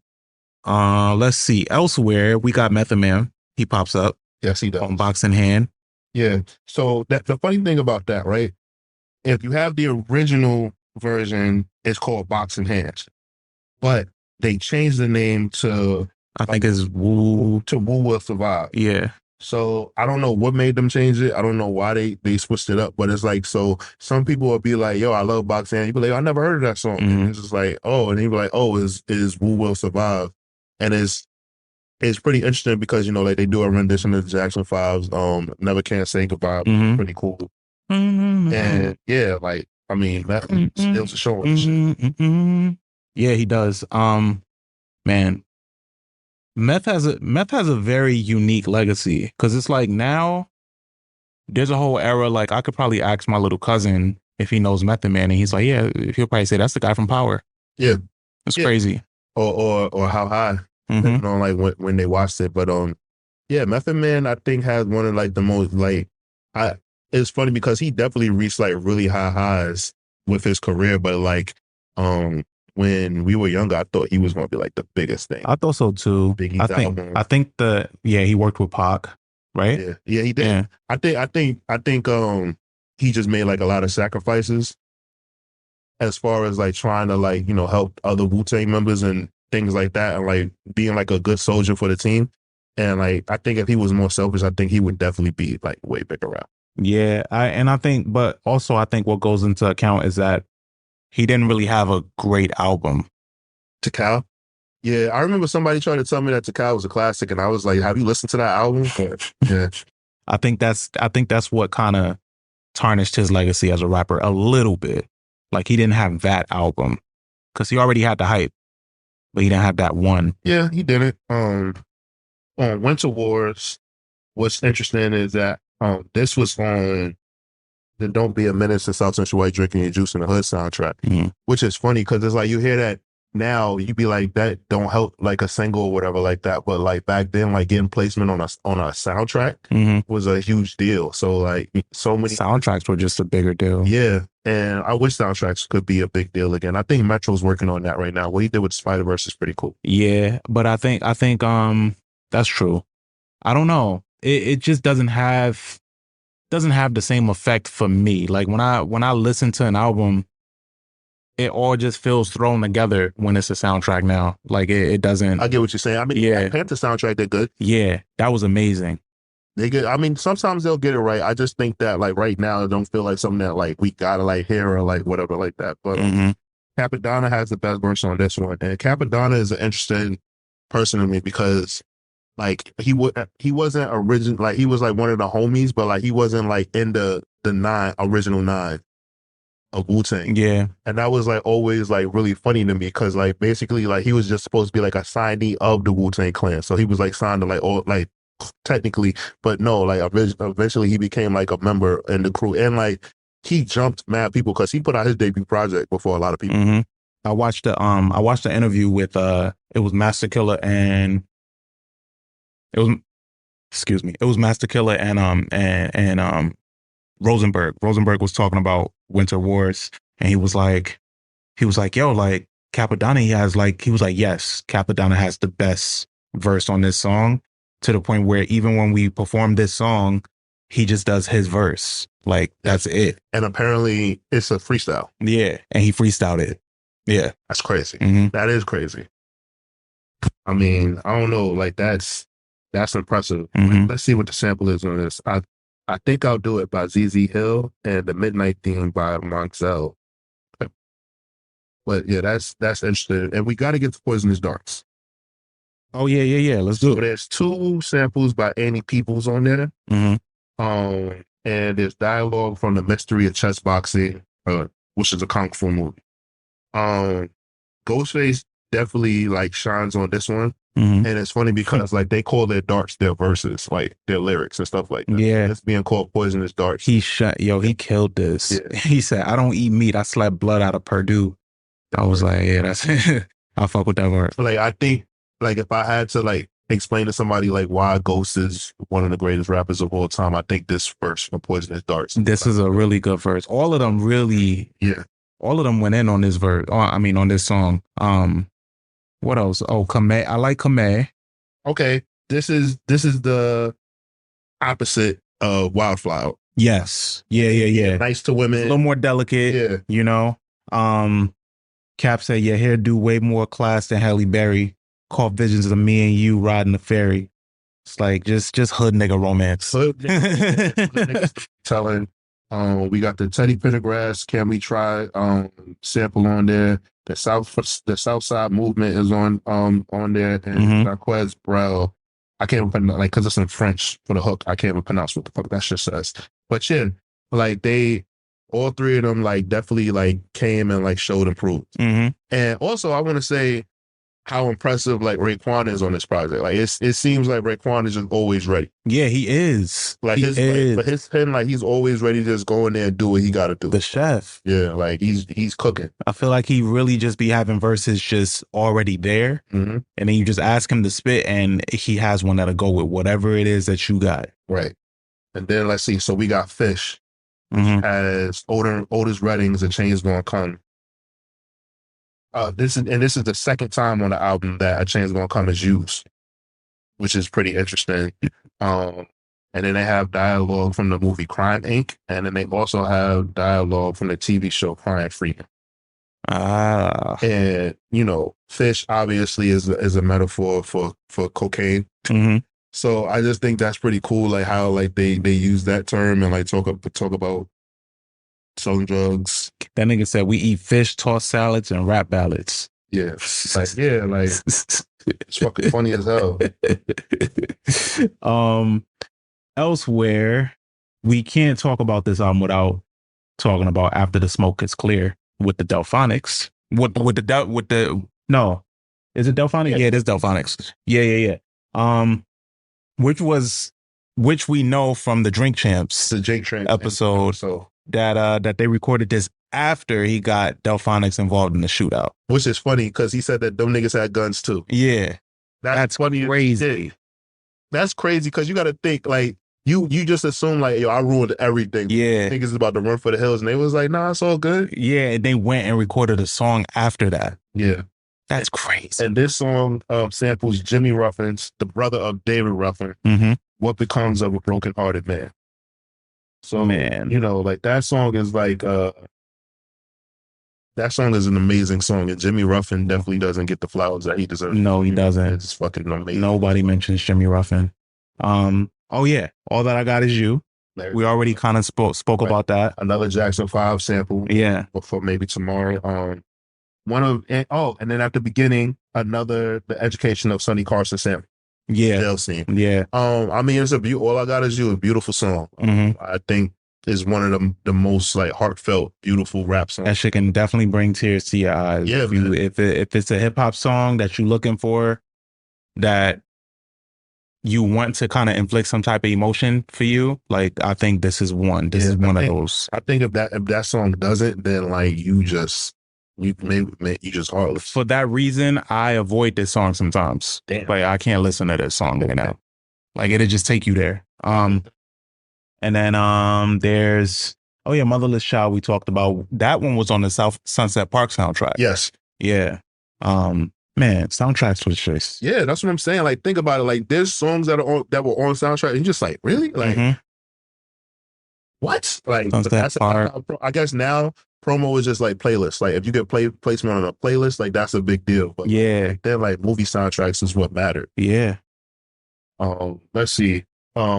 Let's see. Elsewhere, we got Method Man. He pops up. Yes, he does. On Box in Hand. Yeah. So the funny thing about that, right? If you have the original version, it's called Box in Hand, but they changed the name to, I think it's Wu Will Survive. Yeah. So I don't know what made them change it. I don't know why they switched it up, but it's like, so some people will be like, yo, I love Box in Hand. You be like, I never heard of that song. And it's just like, oh, and you be like, oh, is Wu Will Survive? And it's pretty interesting because, you know, like they do a rendition of the Jackson 5's Never Can Say Goodbye. Pretty cool. And yeah, like, I mean, that still to show Yeah, he does. Man, Meth has a very unique legacy, because it's like now there's a whole era. Like I could probably ask my little cousin if he knows Method Man, and he's like, yeah, he'll probably say that's the guy from Power. Yeah, it's crazy. Or How High, you know, like when they watched it. But yeah, Method Man I think has one of like the most like it's funny because he definitely reached like really high highs with his career, but like when we were younger, I thought he was going to be like the biggest thing. I thought so too. I think he worked with Pac, right? Yeah, he did. Yeah. I think he just made like a lot of sacrifices as far as like trying to like, you know, help other Wu-Tang members and things like that, and like being like a good soldier for the team. And like I think if he was more selfish, I think he would definitely be like way bigger out. Yeah, I think what goes into account is that he didn't really have a great album. Takal? Yeah, I remember somebody tried to tell me that Takal was a classic, and I was like, have you listened to that album? Yeah. I think that's what kind of tarnished his legacy as a rapper a little bit. Like he didn't have that album, because he already had the hype, but he didn't have that one. Yeah, he didn't. On Winter Wars, what's interesting is that this was on the Don't Be a Menace to South Central White Drinking Your Juice in the Hood soundtrack, which is funny because it's like you hear that now, you be like, that don't help like a single or whatever like that, but like back then, like getting placement on a soundtrack was a huge deal. So like so many soundtracks were just a bigger deal. Yeah, and I wish soundtracks could be a big deal again. I think Metro's working on that right now. What he did with Spider-Verse is pretty cool. Yeah, but I think that's true. I don't know. It just doesn't have the same effect for me. Like when I listen to an album, it all just feels thrown together when it's a soundtrack now. Like it doesn't. I get what you're saying. I mean, yeah, Panther soundtrack, they're good. Yeah, that was amazing. They good. I mean, sometimes they'll get it right. I just think that like right now, it don't feel like something that like we gotta like hear or like whatever like that. But Capadonna has the best version on this one, and Capadonna is an interesting person to me because like he wasn't original. Like he was like one of the homies, but like he wasn't like in the original nine of Wu-Tang. Yeah. And that was like always like really funny to me because like basically like he was just supposed to be like a signee of the Wu-Tang Clan. So he was like signed to like all like technically, but no, like eventually he became like a member in the crew, and like he jumped mad people because he put out his debut project before a lot of people. I watched the interview with It was Master Killer and it was it was Master Killer and Rosenberg. Rosenberg was talking about Winter Wars, and he was like, yo, like Capadonna, he was like, yes, Capadonna has the best verse on this song, to the point where even when we perform this song, he just does his verse. Like, that's it. And apparently it's a freestyle. Yeah. And he freestyled it. Yeah. That's crazy. Mhm. That is crazy. I mean, I don't know. Like, that's impressive. Mhm. Let's see what the sample is on this. I think I'll do it by ZZ Hill and the Midnight Theme by Monxell. But yeah, that's interesting. And we got to get to Poisonous Darts. Oh, yeah. Let's do So it. there's 2 samples by Annie Peoples on there. Mhm. And there's dialogue from The Mystery of Chess Boxing, which is a kung fu movie. Ghostface definitely like shines on this one. Mhm. And it's funny because like they call their darts their verses, like their lyrics and stuff like that. Yeah. It's being called Poisonous Darts. He killed this. Yeah. He said, I don't eat meat. I slap blood out of Purdue. I was like, yeah, that's it. I fuck with that word. Like, I think, like, if I had to like explain to somebody like why Ghost is one of the greatest rappers of all time, I think this verse from Poisonous Darts. This is a really good verse. All of them really, yeah. All of them went in on this verse. On this song. What else? Oh, Kame. I like Kame. Okay. This is the opposite of Wildflower. Yes. Yeah. Nice to women. A little more delicate. Yeah. You know? Cap said, your hair do way more class than Halle Berry. Caught visions of me and you riding the ferry. It's like just hood nigga romance. Hood niggas telling. We got the Teddy Pendergrass, Can We Try sample on there. The South Side Movement is on there, and Marquez Brel. I can't even like because it's in French for the hook. I can't even pronounce what the fuck that shit says. But yeah, like all 3 of them like definitely like came and like showed improved. Mm-hmm. And also I want to say how impressive like Raekwon is on this project. Like it seems like Raekwon is just always ready. Yeah, he is. Like his pen, like he's always ready to just go in there and do what he got to do. The chef. Yeah, like he's cooking. I feel like he really just be having verses just already there, and then you just ask him to spit, and he has one that'll go with whatever it is that you got. Right. And then let's see. So we got Fish, which has Otis Redding's "A Change Gonna Come." This is the second time on the album that "A Change Gonna Come" is used, which is pretty interesting. And then they have dialogue from the movie Crime Inc. And then they also have dialogue from the TV show Crime Freedom. And you know, Fish obviously is a metaphor for cocaine. So I just think that's pretty cool, like how like they use that term and like talk about selling drugs. That nigga said we eat fish, toss salads, and rap ballads. Yeah, like it's fucking funny as hell. Elsewhere, we can't talk about this album without talking about After the Smoke Is Clear with the Delphonics. No, is it Delphonics? Yeah, it is Delphonics. Yeah. Which we know from the Drink Champs, the Drink Champs episode, that they recorded this after he got Delphonics involved in the shootout. Which is funny because he said that them niggas had guns too. Yeah, that's funny. Crazy. That's crazy because you got to think like you just assume like, yo, I ruined everything. Yeah, niggas is about to run for the hills, and they was like, nah, it's all good. Yeah, and they went and recorded a song after that. Yeah. That's crazy. And this song samples Jimmy Ruffin's, the brother of David Ruffin, What Becomes of a Broken Hearted Man. So, man, you know, like that song is like, that song is an amazing song. And Jimmy Ruffin definitely doesn't get the flowers that he deserves. No, he doesn't. It's fucking amazing. Nobody mentions Jimmy Ruffin. Oh, yeah. All That I Got Is You. We already kind of spoke about that. Another Jackson 5 sample. Yeah. For maybe tomorrow. And then at the beginning, the Education of Sonny Carson sample. Yeah. Jail scene. Yeah. I mean, it's All I Got Is You, a beautiful song. I think is one of the most like heartfelt, beautiful rap songs. That shit can definitely bring tears to your eyes. Yeah, if it's a hip hop song that you're looking for, that you want to kind of inflict some type of emotion for you, like I think this is one. This is one of those. I think if that song doesn't, then like you just you just heartless. For that reason, I avoid this song sometimes. Damn. Like I can't listen to this song right now. Like it'll just take you there. And then there's Motherless Child we talked about. That one was on the South Sunset Park soundtrack. Yes. Yeah. Man, soundtracks was just Yeah, that's what I'm saying. Like, think about it. Like, there's songs that were on soundtrack, and you're just like, really? Like, what? Like, but that's I guess now promo is just like playlists. Like, if you get placement on a playlist, like that's a big deal. But yeah, they're like movie soundtracks is what mattered. Yeah. Let's see.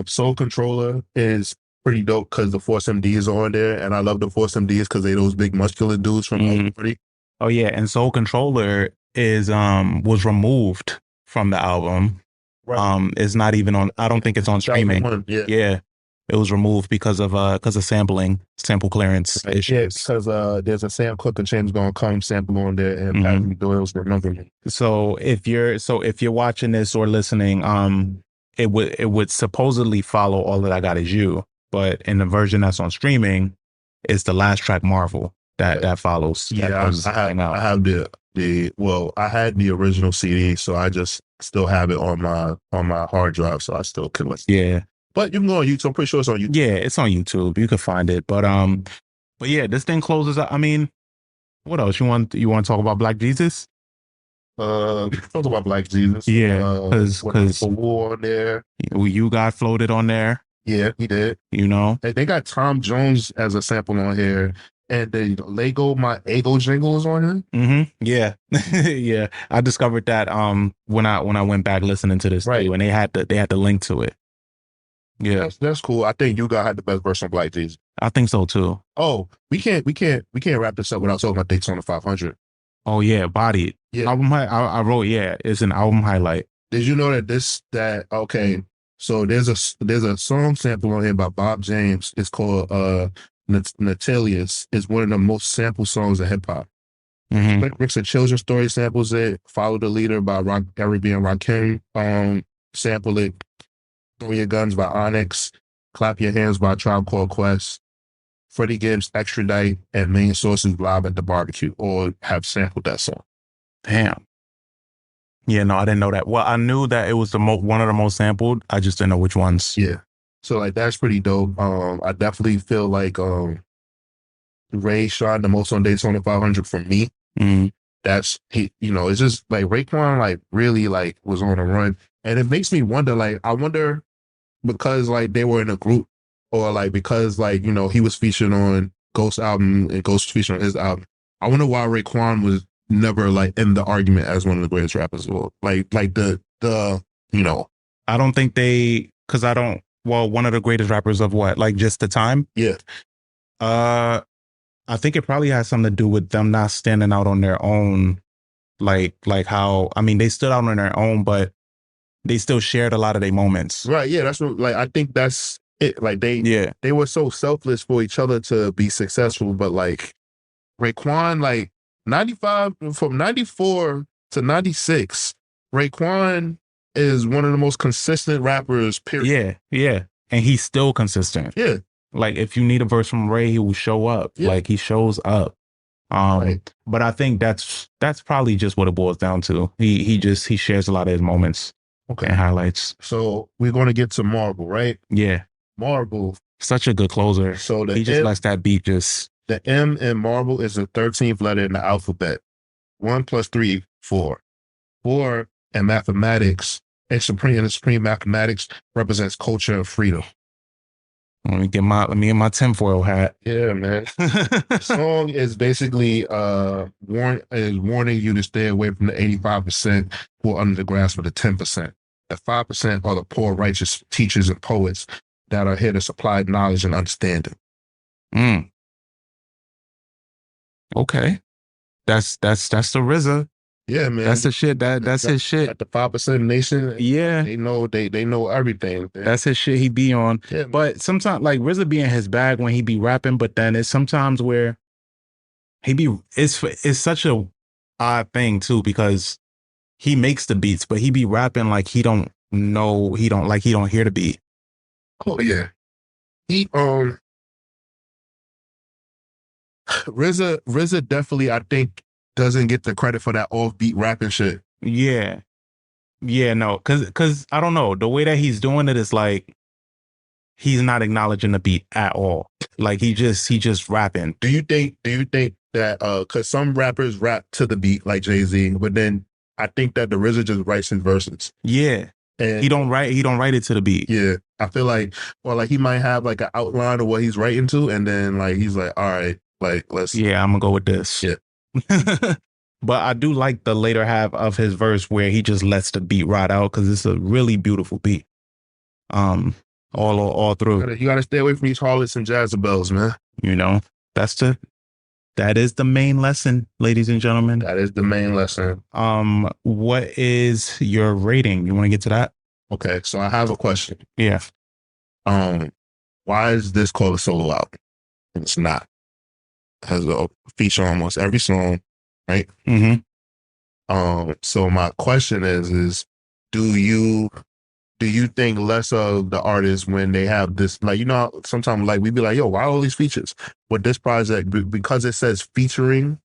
Soul Controller is pretty dope because the Force MDs are on there, and I love the Force MDs because they those big muscular dudes from Party. Oh yeah, and Soul Controller is was removed from the album. Right. It's not even on. I don't think it's on streaming. Yeah. It was removed because of sample clearance issues. Yeah, because there's a Sam Cooke and James Gonna Come sample on there, and Patrick Doyle's Remember Me. So if you're watching this or listening, it would supposedly follow All That I Got Is You, but in the version that's on streaming, it's the last track Marvel that follows. Yeah, I have I had the original CD, so I just still have it on my hard drive, so I still can listen. Yeah. But you can go on YouTube. I'm pretty sure it's on YouTube. Yeah, it's on YouTube. You can find it. But yeah, this thing closes out. I mean, what else? You want to talk about Black Jesus? Talk about Black Jesus. Yeah, because War on there. You got floated on there. Yeah, he did. You know, they got Tom Jones as a sample on here, and the Lego My Ego jingle is on here. Yeah, yeah. I discovered that when I went back listening to this too, and they had the link to it. Yeah, that's cool. I think you had the best verse on Black Jesus. I think so too. Oh, we can't wrap this up without talking about Daytona 500. Oh yeah, Bodied. Yeah, album. I wrote. Yeah, it's an album highlight. Did you know that okay? So there's a song sample on here by Bob James. It's called Natalius. It's one of the most sampled songs of hip hop. Rick's a Children's Story samples it. Follow the Leader by Eric B. and Rakim sample it. Throw Your Guns by Onyx, Clap Your Hands by Tribe Called Quest, Freddie Gibbs' Extradite, and Main Source's Live at the Barbecue all have sampled that song. Damn. Yeah, no, I didn't know that. Well, I knew that it was one of the most sampled. I just didn't know which ones. Yeah. So like that's pretty dope. I definitely feel like Ray shot the most on Daytona 500 for me. That's it's just like Raekwon like really like was on a run. And it makes me wonder, like, I wonder because like they were in a group or like because like, he was featured on Ghost album and Ghost featured on his album. I wonder why Raekwon was never like in the argument as one of the greatest rappers of all. Like the I don't think one of the greatest rappers of what? Like just the time? Yeah. I think it probably has something to do with them not standing out on their own. Like how, I mean, they stood out on their own, but they still shared a lot of their moments. Right. Yeah. That's what, like, I think that's it. Like they were so selfless for each other to be successful. But like Raekwon, like 95 from 94 to 96, Raekwon is one of the most consistent rappers, period. Yeah. And he's still consistent. Yeah. Like if you need a verse from Ray, he will show up. Yeah. Like he shows up. But I think that's probably just what it boils down to. He shares a lot of his moments. Okay. And highlights. So we're going to get to Marble, right? Yeah. Marble. Such a good closer. So he just lets that beat just. The M in Marble is the 13th letter in the alphabet. 1 + 3 = 4. 4 in mathematics and supreme mathematics represents culture and freedom. Let me get my tinfoil hat. Yeah, man. The song is basically warning you to stay away from the 85% who are under the grasp of the 10%. The 5% are the poor, righteous teachers and poets that are here to supply knowledge and understanding. Okay. That's the RZA. Yeah, man. That's the shit. That's his shit. At the 5% nation. Yeah. They know everything. Man. That's his shit he be on. Yeah, but sometimes like RZA be in his bag when he be rapping, but then it's sometimes where it's such a odd thing too, because he makes the beats, but he be rapping like he don't hear the beat. Oh yeah. RZA definitely, I think doesn't get the credit for that offbeat rapping shit. Yeah. Yeah, no, cause I don't know. The way that he's doing it is like he's not acknowledging the beat at all. Like he just rapping. Do you think that cause some rappers rap to the beat like Jay-Z, but then I think that the RZA just writes his verses. Yeah. And He don't write it to the beat. yeah, I feel like, or like he might have like an outline of what he's writing to, and then like he's like, all right, like let's. Yeah, I'm gonna go with this. Yeah. But I do like the later half of his verse where he just lets the beat ride out because it's a really beautiful beat. All through. You gotta stay away from these harlots and Jezebels, man. You know, that is the main lesson, ladies and gentlemen. That is the main lesson. What is your rating? You want to get to that? Okay, so I have a question. Yeah. Why is this called a solo album? And it's not. It has a feature on almost every song, right? Mm-hmm. So my question is do you think less of the artists when they have this, like, you know, sometimes like we'd be like, yo, why all these features? With this project, because it says featuring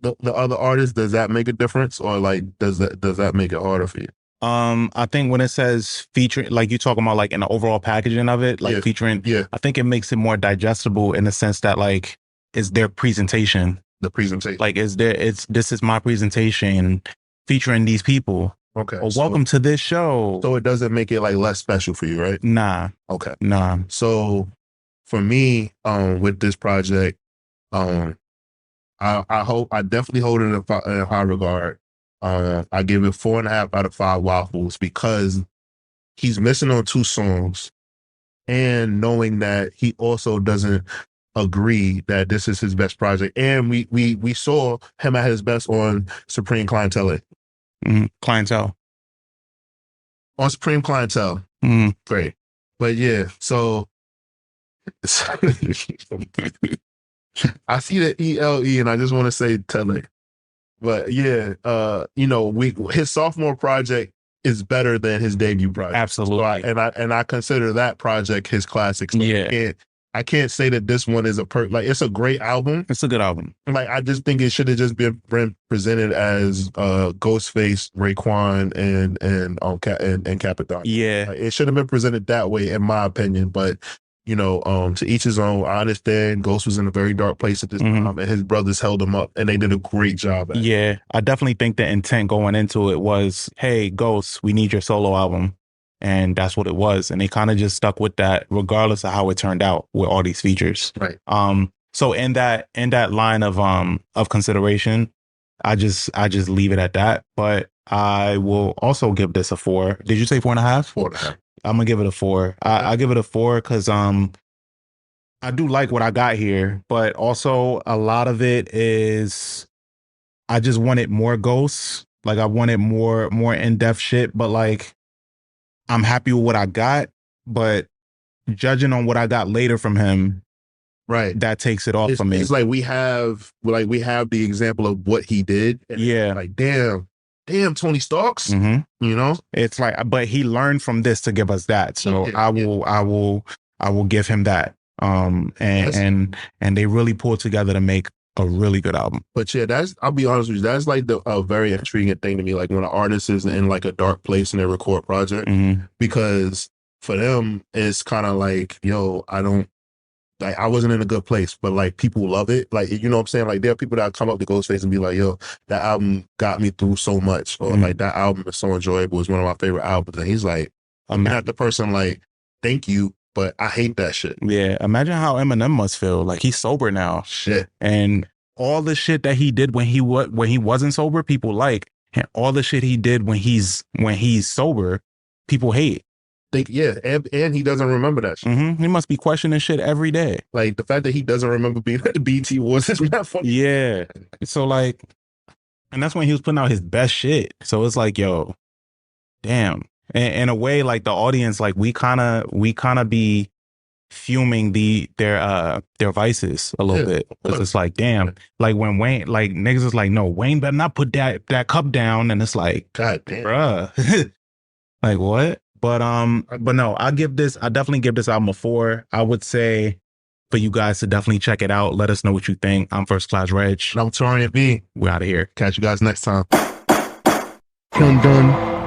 the other artists, does that make a difference, or like does that make it harder for you? I think when it says featuring, like you talking about like in the overall packaging of it, like featuring, I think it makes it more digestible in the sense that like it's their presentation. The presentation. Like this is my presentation featuring these people. Okay. Well, welcome to this show. So it doesn't make it like less special for you, right? Nah. Okay. Nah. So for me, with this project, I definitely hold it in high regard. I give it 4.5 out of 5 waffles because he's missing on 2 songs, and knowing that he also doesn't agree that this is his best project. And we saw him at his best on Supreme Clientele. Clientele. On Supreme Clientele. Great. But yeah, so I see the ELE and I just want to say Tele. But yeah, you know, his sophomore project is better than his debut project. Absolutely. So I consider that project his classic. So yeah. I can't say that this one is like, it's a great album. It's a good album. Like, I just think it should have just been presented as Ghostface, Raekwon, and Capadon. Yeah. Like, it should have been presented that way, in my opinion. But you know, to each his own. I understand Ghost was in a very dark place at this time, and his brothers held him up, and they did a great job at it. Yeah, I definitely think the intent going into it was, hey, Ghost, we need your solo album. And that's what it was. And they kind of just stuck with that regardless of how it turned out with all these features. Right. So in that line of consideration, I just leave it at that. But I will also give this a 4. Did you say 4.5? 4.5. I'm gonna give it a 4. I give it a 4 because I do like what I got here, but also a lot of it is I just wanted more Ghosts. Like I wanted more in-depth shit, but like I'm happy with what I got, but judging on what I got later from him, right, that takes it off for me. It's like we have the example of what he did. And yeah, like damn, Tony Starks. You know, it's like, but he learned from this to give us that. So I will give him that. And they really pulled together to make a really good album. But yeah, I'll be honest with you, that's like a very intriguing thing to me, like when an artist is in like a dark place in their record project, because for them it's kind of like, yo, I wasn't in a good place, but like people love it. Like, you know what I'm saying? Like there are people that come up to Ghostface and be like, yo, that album got me through so much, or like that album is so enjoyable, it's one of my favorite albums. And he's like, I'm not the person like, thank you, but I hate that shit. Yeah, imagine how Eminem must feel. Like he's sober now. Shit. And all the shit that he did when he wasn't sober, people like. And all the shit he did when he's sober, people hate. And he doesn't remember that shit. He must be questioning shit every day. Like the fact that he doesn't remember being at the BET Awards is not funny. Yeah. So like, and that's when he was putting out his best shit. So it's like, yo, damn. And in a way, like the audience, like we kind of be fuming their vices a little bit. Because it's like, damn, like when Wayne, like niggas is like, no, Wayne better not put that cup down. And it's like, God damn, bruh. Like what? But no, I definitely give this album a 4. I would say for you guys to definitely check it out. Let us know what you think. I'm First Class Reg. And I'm Taurian B. We're out of here. Catch you guys next time. Dun dun.